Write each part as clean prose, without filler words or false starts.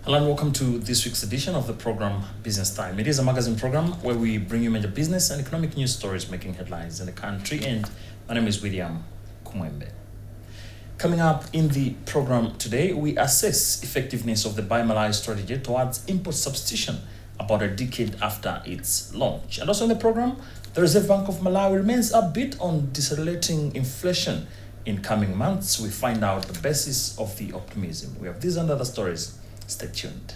Hello and welcome to this week's edition of the program Business Time. It is a magazine program where we bring you major business and economic news stories making headlines in the country, and my name is William Kumwembe. Coming up in the program today, we assess effectiveness of the Buy Malawi strategy towards import substitution about a decade after its launch. And also in the program, the Reserve Bank of Malawi remains upbeat on decelerating inflation in coming months. We find out the basis of the optimism. We have these and other stories. Stay tuned.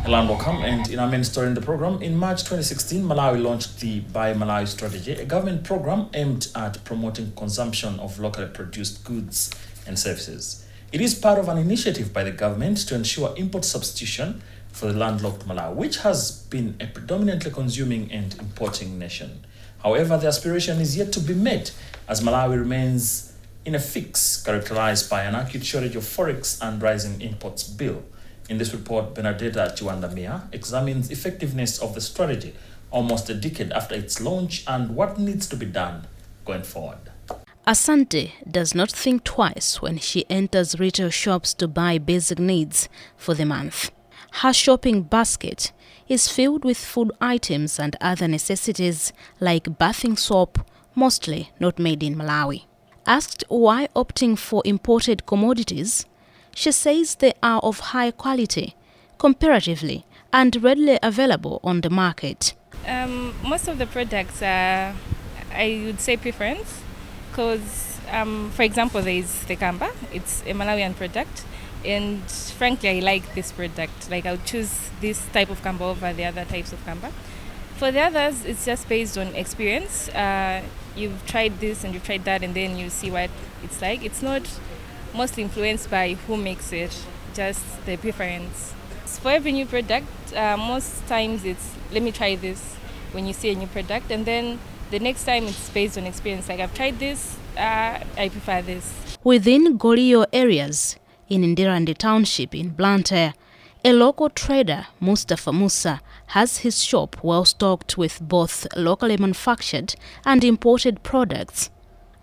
Hello and welcome. And in our main story in the program, in March 2016, Malawi launched the Buy Malawi strategy, a government program aimed at promoting consumption of locally produced goods and services. It is part of an initiative by the government to ensure import substitution for the landlocked Malawi, which has been a predominantly consuming and importing nation. However, the aspiration is yet to be met as Malawi remains in a fix characterized by an acute shortage of forex and rising imports bill. In this report, Benedetta Chiwandamia examines effectiveness of the strategy almost a decade after its launch and what needs to be done going forward. Asante does not think twice when she enters retail shops to buy basic needs for the month. Her shopping basket is filled with food items and other necessities like bathing soap, mostly not made in Malawi. Asked why opting for imported commodities, she says they are of high quality, comparatively, and readily available on the market. Most of the products are, I would say, preference. Because, for example, there is the kamba. It's a Malawian product, and frankly, I like this product. Like, I would choose this type of kamba over the other types of kamba. For the others, it's just based on experience. You've tried this and you've tried that, and then you see what it's like. It's not mostly influenced by who makes it, just the preference. For every new product, most times it's, let me try this when you see a new product, and then the next time it's based on experience. Like, I've tried this, I prefer this. Within Gorio areas, in Indirandi Township in Blantyre, a local trader, Mustafa Musa, has his shop well stocked with both locally manufactured and imported products.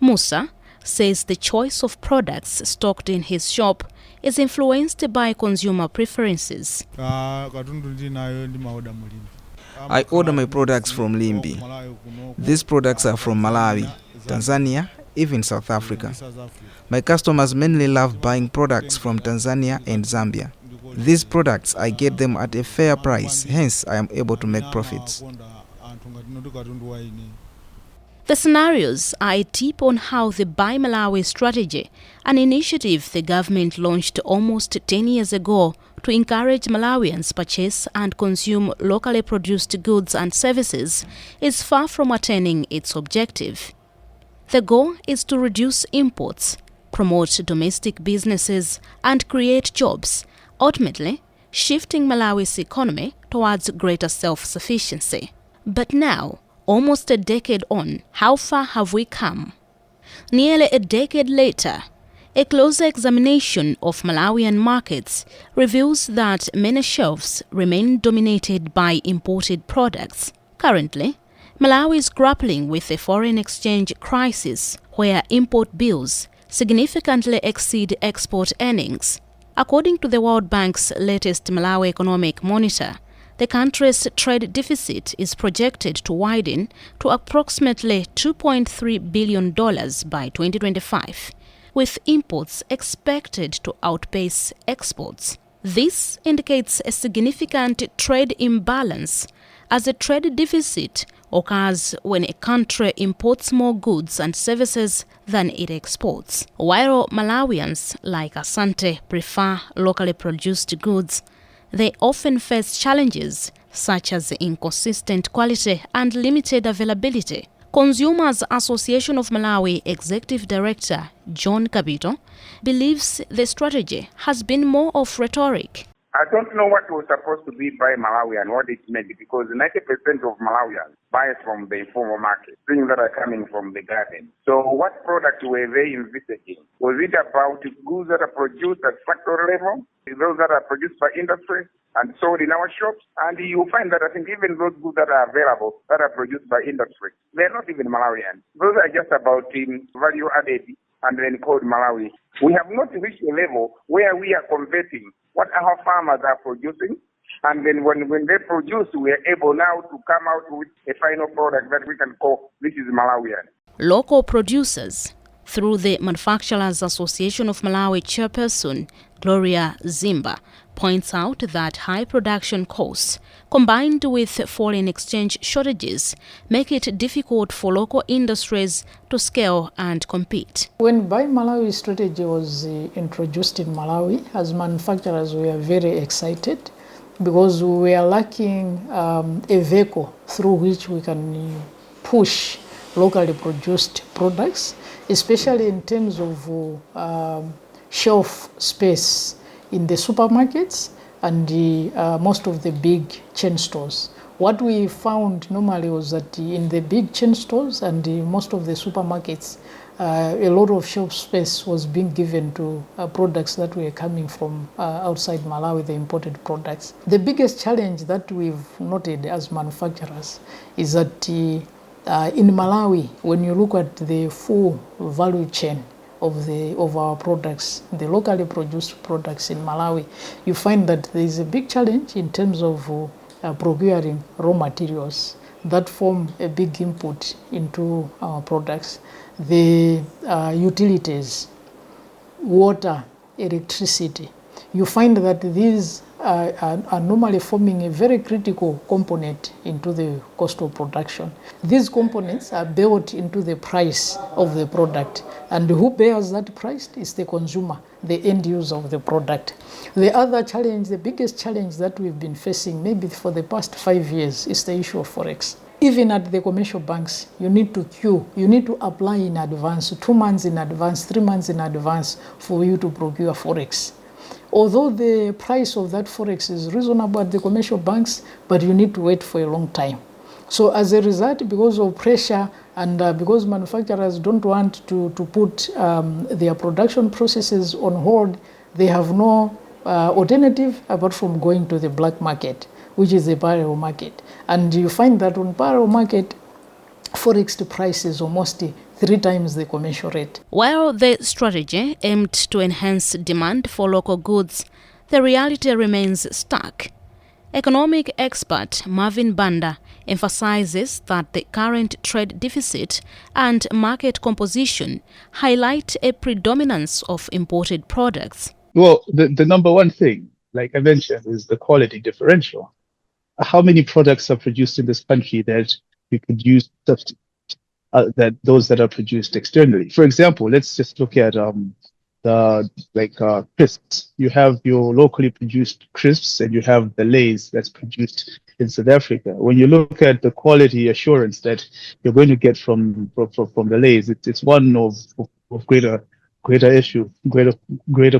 Musa says the choice of products stocked in his shop is influenced by consumer preferences. I order my products from Limbi. These products are from Malawi, Tanzania, even South Africa. My customers mainly love buying products from Tanzania and Zambia. These products, I get them at a fair price, hence I am able to make profits. The scenarios are a tip on how the Buy Malawi strategy, an initiative the government launched almost 10 years ago to encourage Malawians purchase and consume locally produced goods and services, is far from attaining its objective. The goal is to reduce imports, promote domestic businesses, and create jobs, ultimately shifting Malawi's economy towards greater self-sufficiency. But now, almost a decade on, how far have we come? Nearly a decade later, a closer examination of Malawian markets reveals that many shelves remain dominated by imported products. Currently, Malawi is grappling with a foreign exchange crisis where import bills significantly exceed export earnings. According to the World Bank's latest Malawi Economic Monitor, the country's trade deficit is projected to widen to approximately $2.3 billion by 2025, with imports expected to outpace exports. This indicates a significant trade imbalance, as a trade deficit occurs when a country imports more goods and services than it exports. While Malawians like Asante prefer locally produced goods, they often face challenges such as inconsistent quality and limited availability. Consumers Association of Malawi Executive Director John Kabito believes the strategy has been more of rhetoric. I don't know what was supposed to be by Malawi and what it meant, because 90% of Malawians buy from the informal market, things that are coming from the garden. So what product were they envisaging? Was it about goods that are produced at factory level, those that are produced by industry and sold in our shops? And you find that I think even those goods that are available, that are produced by industry, they're not even Malawian. Those are just about value added and then called Malawi. We have not reached a level where we are converting what our farmers are producing, and then when they produce, we are able now to come out with a final product that we can call this is Malawian. Local producers, through the Manufacturers Association of Malawi chairperson Gloria Zimba, points out that high production costs combined with foreign exchange shortages make it difficult for local industries to scale and compete. When Buy Malawi strategy was introduced in Malawi, as manufacturers we are very excited because we are lacking a vehicle through which we can push locally produced products, especially in terms of shelf space in the supermarkets and most of the big chain stores. What we found normally was that in the big chain stores and most of the supermarkets, a lot of shelf space was being given to products that were coming from outside Malawi, the imported products. The biggest challenge that we've noted as manufacturers is that in Malawi, when you look at the full value chain of our products, the locally produced products in Malawi, you find that there is a big challenge in terms of procuring raw materials that form a big input into our products. The utilities, water, electricity, you find that these are normally forming a very critical component into the cost of production. These components are built into the price of the product, and who bears that price is the consumer, the end user of the product. The other challenge, the biggest challenge that we've been facing maybe for the past 5 years is the issue of Forex. Even at the commercial banks, you need to queue, you need to apply in advance, 2 months in advance, 3 months in advance for you to procure Forex. Although the price of that Forex is reasonable at the commercial banks, but you need to wait for a long time. So as a result, because of pressure and because manufacturers don't want to put their production processes on hold, they have no alternative apart from going to the black market, which is the barrel market. And you find that on barrel market, Forex price is almost 3 times the commercial rate. While the strategy aimed to enhance demand for local goods, the reality remains stark. Economic expert Marvin Banda emphasizes that the current trade deficit and market composition highlight a predominance of imported products. Well, the number one thing, like I mentioned, is the quality differential. How many products are produced in this country that we could use that those that are produced externally? For example, let's just look at crisps. You have your locally produced crisps and you have the Lay's that's produced in South Africa. When you look at the quality assurance that you're going to get from the Lay's, it's one of greater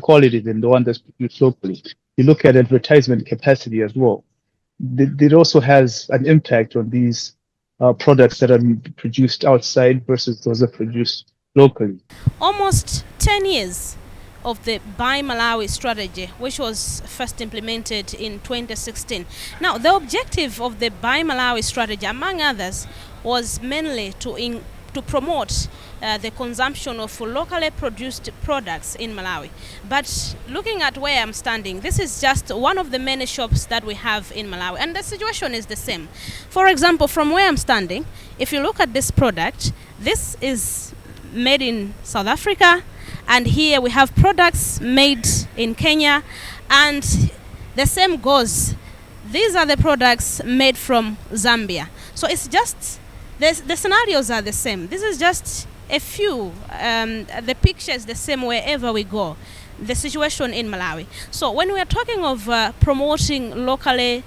quality than the one that's produced locally. You look at advertisement capacity as well. It also has an impact on these products that are produced outside versus those that are produced locally. Almost 10 years of the Buy Malawi strategy, which was first implemented in 2016. Now, the objective of the Buy Malawi strategy, among others, was mainly to promote the consumption of locally produced products in Malawi. But looking at where I'm standing, this is just one of the many shops that we have in Malawi, and the situation is the same. For example, from where I'm standing, if you look at this product, this is made in South Africa, and here we have products made in Kenya, and the same goes. These are the products made from Zambia. So it's just, the scenarios are the same. This is just a few. The picture is the same wherever we go. The situation in Malawi. So when we are talking of promoting locally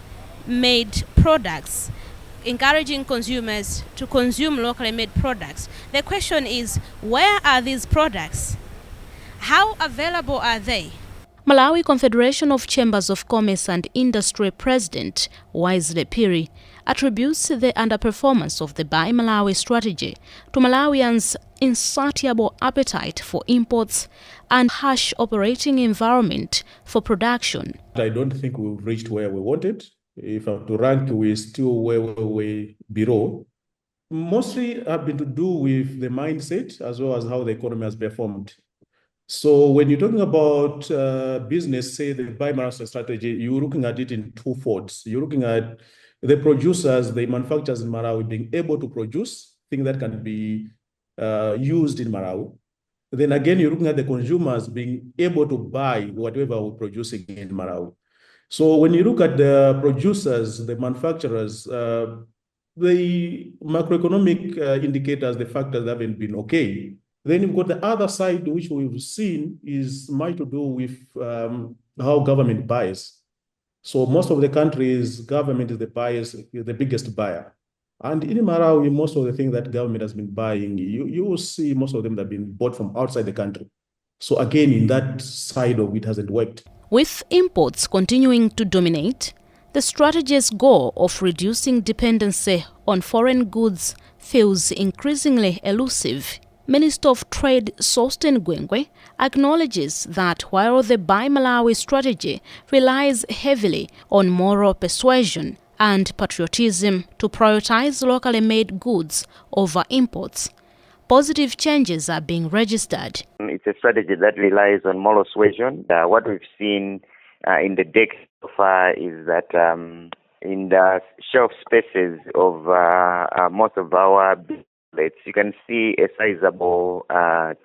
made products, encouraging consumers to consume locally made products, the question is, where are these products? How available are they? Malawi Confederation of Chambers of Commerce and Industry President Wisely Piri attributes the underperformance of the Buy Malawi strategy to Malawians' insatiable appetite for imports and harsh operating environment for production. I don't think we've reached where we wanted. If I have to rank, we're still where we below. Mostly have been to do with the mindset as well as how the economy has performed. So when you're talking about business, say the Buy Malawi strategy, you're looking at it in two folds. You're looking at the producers, the manufacturers in Malawi being able to produce things that can be used in Malawi. Then again, you're looking at the consumers being able to buy whatever we're producing in Malawi. So when you look at the producers, the manufacturers, the macroeconomic indicators, the factors haven't been okay. Then you've got the other side, which we've seen is much to do with how government buys. So most of the countries, government is the biggest buyer. And in Malawi, most of the things that government has been buying, you will see most of them that have been bought from outside the country. So again, in that side of it hasn't worked. With imports continuing to dominate, the strategy's goal of reducing dependency on foreign goods feels increasingly elusive. Minister of Trade Sosten Gwengwe acknowledges that while the Buy Malawi strategy relies heavily on moral persuasion and patriotism to prioritize locally made goods over imports, positive changes are being registered. It's a strategy that relies on moral suasion. What we've seen in the deck so far is that in the shelf spaces of most of our outlets, you can see a sizable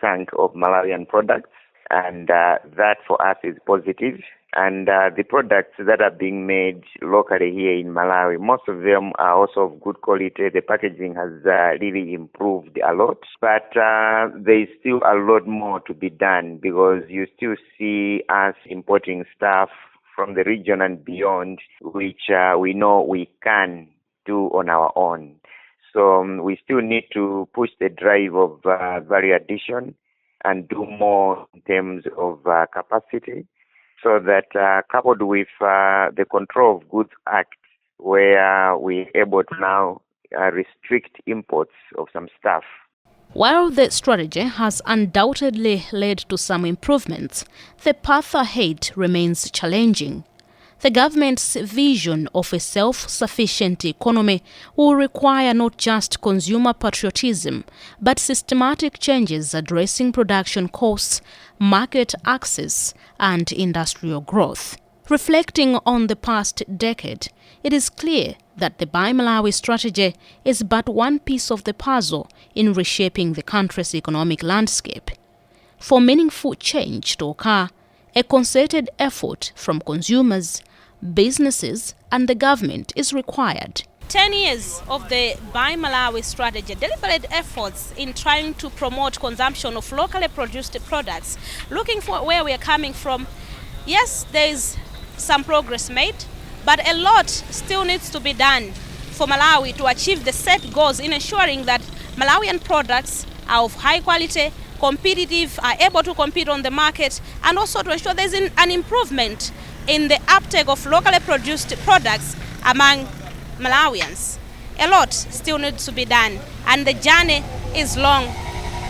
tank of Malawian products, and that for us is positive. And the products that are being made locally here in Malawi, most of them are also of good quality. The packaging has really improved a lot, but there is still a lot more to be done, because you still see us importing stuff from the region and beyond, which we know we can do on our own. So we still need to push the drive of value addition and do more in terms of capacity, so that coupled with the Control of Goods Act, where we're able to now restrict imports of some stuff. While the strategy has undoubtedly led to some improvements, the path ahead remains challenging. The government's vision of a self-sufficient economy will require not just consumer patriotism, but systematic changes addressing production costs, market access, and industrial growth. Reflecting on the past decade, it is clear that the Buy Malawi strategy is but one piece of the puzzle in reshaping the country's economic landscape. For meaningful change to occur, a concerted effort from consumers, businesses, and the government is required. 10 years of the Buy Malawi strategy, deliberate efforts in trying to promote consumption of locally produced products, looking for where we are coming from. Yes, there is some progress made, but a lot still needs to be done for Malawi to achieve the set goals in ensuring that Malawian products are of high quality, competitive, are able to compete on the market, and also to ensure there's an improvement in the uptake of locally produced products among Malawians. A lot still needs to be done, and the journey is long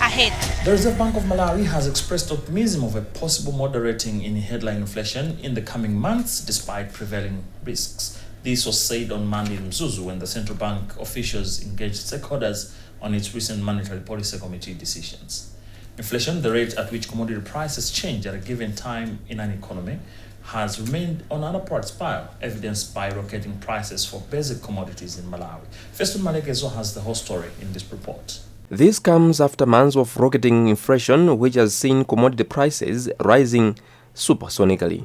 ahead. The Reserve Bank of Malawi has expressed optimism of a possible moderating in headline inflation in the coming months despite prevailing risks. This was said on Monday in Mzuzu when the central bank officials engaged stakeholders on its recent monetary policy committee decisions. Inflation, the rate at which commodity prices change at a given time in an economy, has remained on an upward spiral, evidenced by rocketing prices for basic commodities in Malawi. Feston Malekezo has the whole story in this report. This comes after months of rocketing inflation, which has seen commodity prices rising supersonically.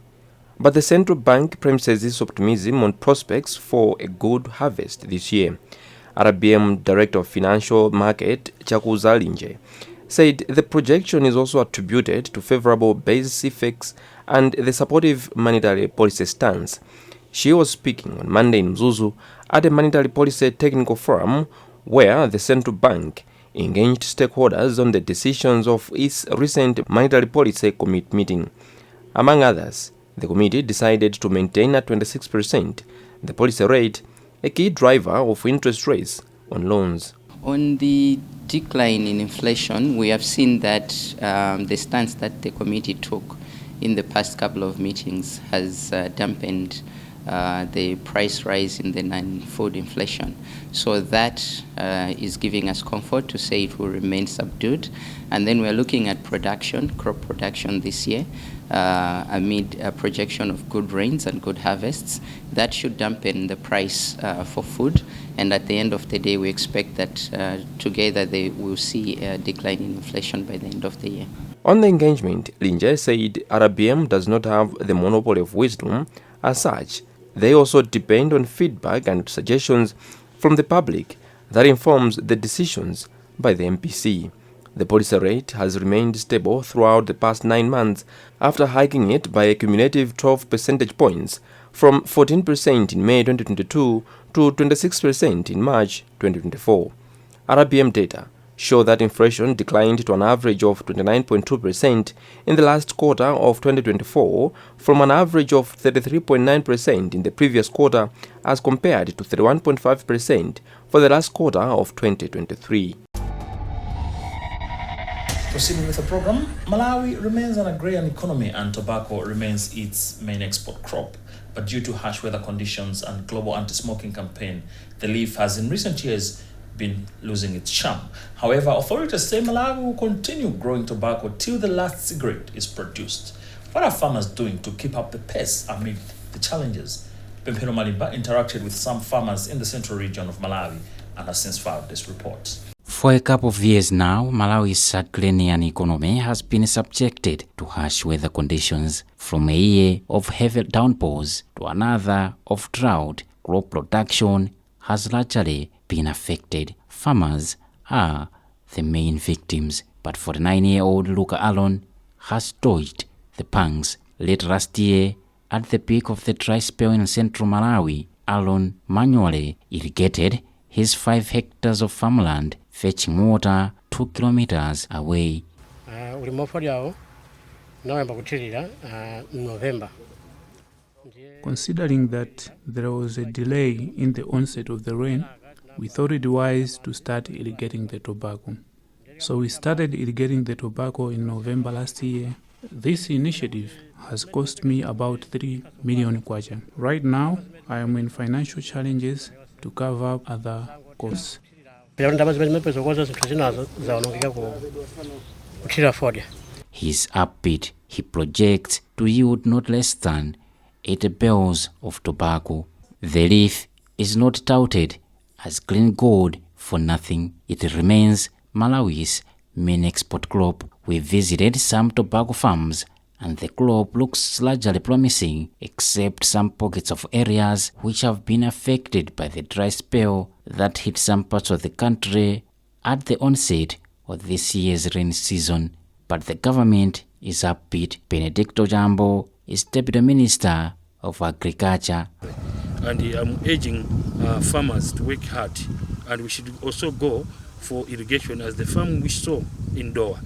But the central bank premises its optimism on prospects for a good harvest this year. RBM Director of Financial Market, Chakuza Linje, said the projection is also attributed to favorable base effects and the supportive monetary policy stance. She was speaking on Monday in Mzuzu at a monetary policy technical forum where the central bank engaged stakeholders on the decisions of its recent monetary policy committee meeting. Among others, the committee decided to maintain at 26% the policy rate, a key driver of interest rates on loans. On the decline in inflation, we have seen that the stance that the committee took in the past couple of meetings has dampened the price rise in the non-food inflation. So that is giving us comfort to say it will remain subdued. And then we're looking at production, crop production this year, amid a projection of good rains and good harvests. That should dampen the price for food. And at the end of the day, we expect that together they will see a decline in inflation by the end of the year. On the engagement, Linje said RBM does not have the monopoly of wisdom. As such, they also depend on feedback and suggestions from the public that informs the decisions by the MPC. The policy rate has remained stable throughout the past 9 months after hiking it by a cumulative 12 percentage points from 14% in May 2022 to 26% in March 2024. RBM data show that inflation declined to an average of 29.2% in the last quarter of 2024 from an average of 33.9% in the previous quarter as compared to 31.5% for the last quarter of 2023. Proceeding with the program, Malawi remains an agrarian economy and tobacco remains its main export crop. But due to harsh weather conditions and global anti-smoking campaign, the leaf has in recent years been losing its charm. However, authorities say Malawi will continue growing tobacco till the last cigarette is produced. What are farmers doing to keep up the pace amid the challenges? Pempelo Malimba interacted with some farmers in the central region of Malawi and has since filed this report. For a couple of years now, Malawi's agrarian economy has been subjected to harsh weather conditions. From a year of heavy downpours to another of drought, crop production has largely been affected. Farmers are the main victims, but 49-year-old Luca Alon has dodged the pangs. Late last year, at the peak of the dry spell in central Malawi, Alon manually irrigated his 5 hectares of farmland, fetching water 2 kilometers away. Considering that there was a delay in the onset of the rain, we thought it wise to start irrigating the tobacco. So we started irrigating the tobacco in November last year. This initiative has cost me about 3 million kwacha. Right now, I am in financial challenges to cover up other costs. He's upbeat. He projects to yield not less than 80 bales of tobacco. The leaf is not touted as green gold for nothing. It remains Malawi's main export crop. We visited some tobacco farms and the crop looks largely promising, except some pockets of areas which have been affected by the dry spell that hit some parts of the country at the onset of this year's rain season. But the government is upbeat. Benedicto Jambo is Deputy Minister of Agriculture. And I'm urging farmers to work hard, and we should also go for irrigation as the farm we saw indoor.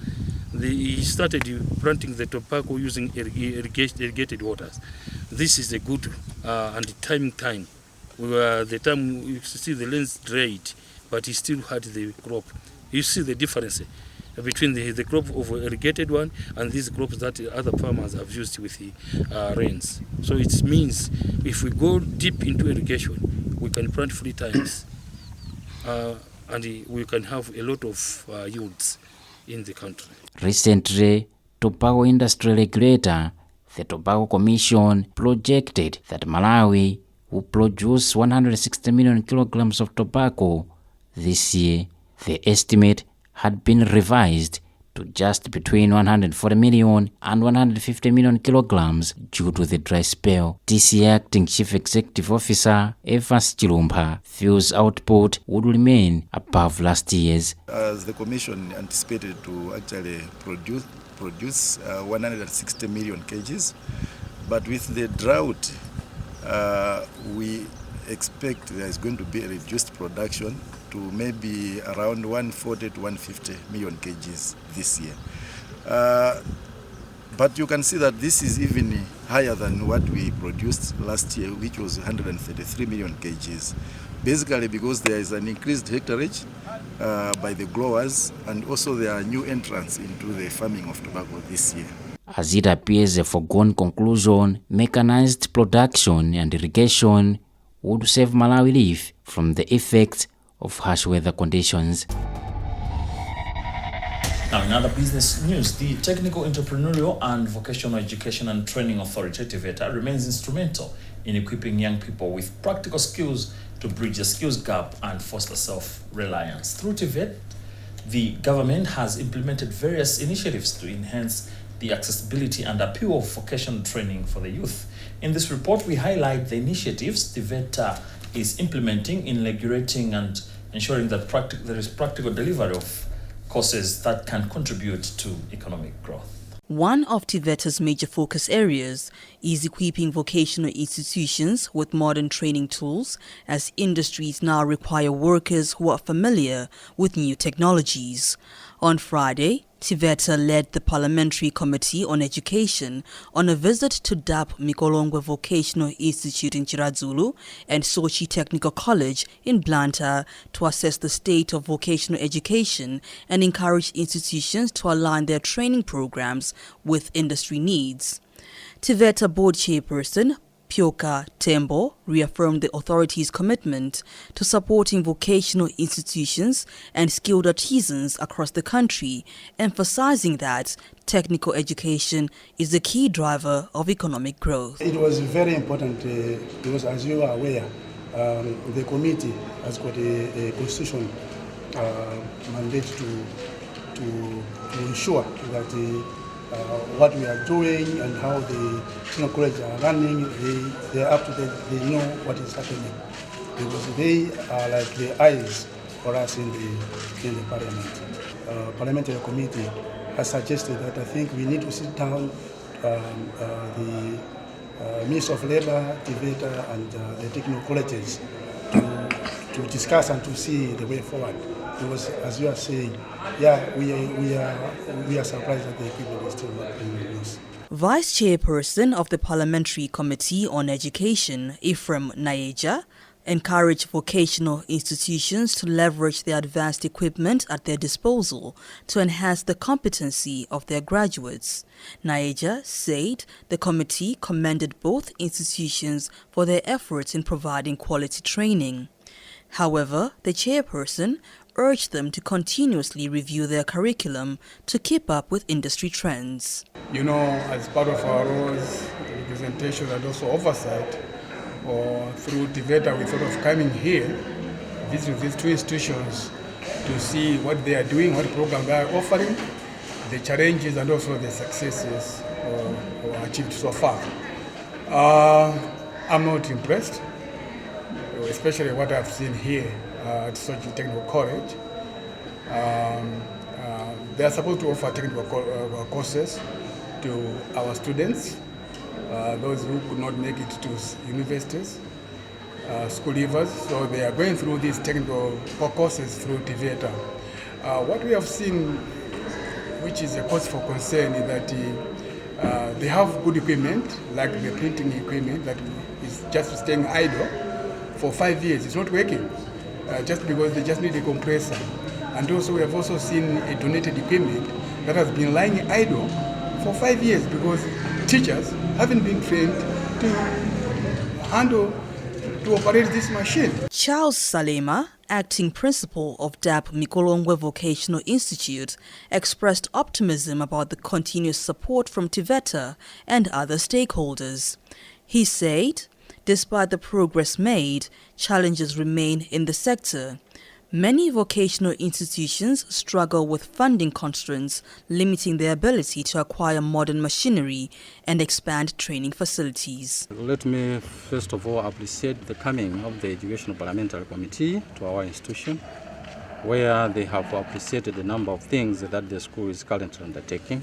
He started planting the tobacco using irrigated waters. This is a good and timing time. The time you see the lens dried, but he still had the crop. You see the difference between the crop of irrigated one and these crops that other farmers have used with the rains. So it means if we go deep into irrigation, we can plant 3 times and we can have a lot of yields in the country. Recently, tobacco industry regulator, the Tobacco Commission, projected that Malawi will produce 160 million kilograms of tobacco this year. The estimate had been revised to just between 140 million and 150 million kilograms due to the dry spell. TC Acting Chief Executive Officer Evans Chilumba feels output would remain above last year's. As the Commission anticipated to actually produce 160 million kgs, but with the drought, we expect there is going to be a reduced production to maybe around 140 to 150 million kgs this year. But you can see that this is even higher than what we produced last year, which was 133 million kgs. Basically because there is an increased hectarage by the growers, and also there are new entrants into the farming of tobacco this year. As it appears a foregone conclusion, mechanized production and irrigation would save Malawi leaf from the effects of harsh weather conditions. Now, in other business news, the Technical, Entrepreneurial and Vocational Education and Training Authority, TVETA, remains instrumental in equipping young people with practical skills to bridge the skills gap and foster self-reliance. Through TVET, the government has implemented various initiatives to enhance the accessibility and appeal of vocational training for the youth. In this report, we highlight the initiatives TVETA is implementing in regulating and ensuring that there is practical delivery of courses that can contribute to economic growth. One of TVETA's major focus areas is equipping vocational institutions with modern training tools, as industries now require workers who are familiar with new technologies. On Friday, TVETA led the Parliamentary Committee on Education on a visit to DAP Mikolongwe Vocational Institute in Chiradzulu and Sochi Technical College in Blantyre to assess the state of vocational education and encourage institutions to align their training programs with industry needs. TVETA Board Chairperson Pyoka Tembo reaffirmed the authority's commitment to supporting vocational institutions and skilled artisans across the country, emphasizing that technical education is the key driver of economic growth. It was very important because, as you are aware, the committee has got a constitutional mandate to ensure that what we are doing and how the senior colleges are running, they are up to date, they know what is happening. Because they are like the eyes for us in the parliament. Parliamentary committee has suggested that I think we need to sit down the Minister of Labour, TVETA and the technical colleges to discuss and to see the way forward. Because as you are saying, yeah, we are surprised that the equipment is still not being used. Vice Chairperson of the Parliamentary Committee on Education, Ephraim Nayeja, encouraged vocational institutions to leverage the advanced equipment at their disposal to enhance the competency of their graduates. Nayeja said the committee commended both institutions for their efforts in providing quality training. However, the chairperson urged them to continuously review their curriculum to keep up with industry trends. You know, as part of our roles, representation and also oversight, or through TVETA, we thought of coming here, visiting these two institutions to see what they are doing, what programs they are offering, the challenges and also the successes achieved so far. I'm not impressed, especially what I've seen here at Sochi Technical College. They are supposed to offer technical courses to our students, those who could not make it to universities, school leavers. So they are going through these technical courses through TVETA. What we have seen, which is a cause for concern, is that they have good equipment, like the printing equipment that is just staying idle for 5 years. It's not working, just because they just need a compressor. And also we have also seen a donated equipment that has been lying idle for 5 years because teachers haven't been trained to operate this machine. Charles Salema, acting principal of DAP Mikolongwe Vocational Institute, expressed optimism about the continuous support from TVETA and other stakeholders. He said, despite the progress made, challenges remain in the sector. Many vocational institutions struggle with funding constraints, limiting their ability to acquire modern machinery and expand training facilities. Let me first of all appreciate the coming of the Educational Parliamentary Committee to our institution, where they have appreciated the number of things that the school is currently undertaking,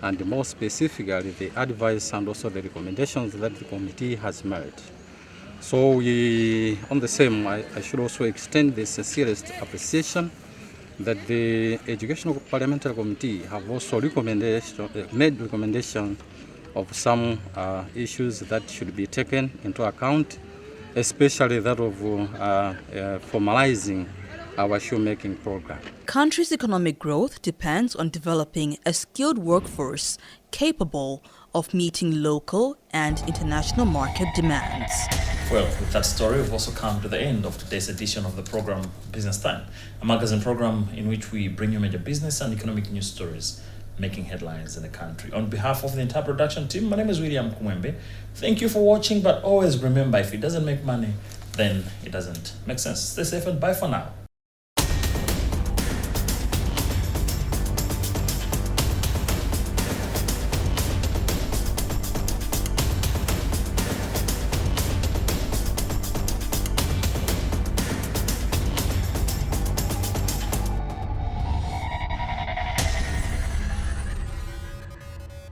and more specifically the advice and also the recommendations that the committee has made. So on the same, I should also extend the sincerest appreciation that the Educational Parliamentary Committee have also made recommendation of some issues that should be taken into account, especially that of formalizing our shoemaking program. Country's economic growth depends on developing a skilled workforce capable of meeting local and international market demands. Well, with that story, we've also come to the end of today's edition of the program Business Time, a magazine program in which we bring you major business and economic news stories making headlines in the country. On behalf of the entire production team, my name is William Kumwembe. Thank you for watching, but always remember, if it doesn't make money, then it doesn't make sense. Stay safe and bye for now.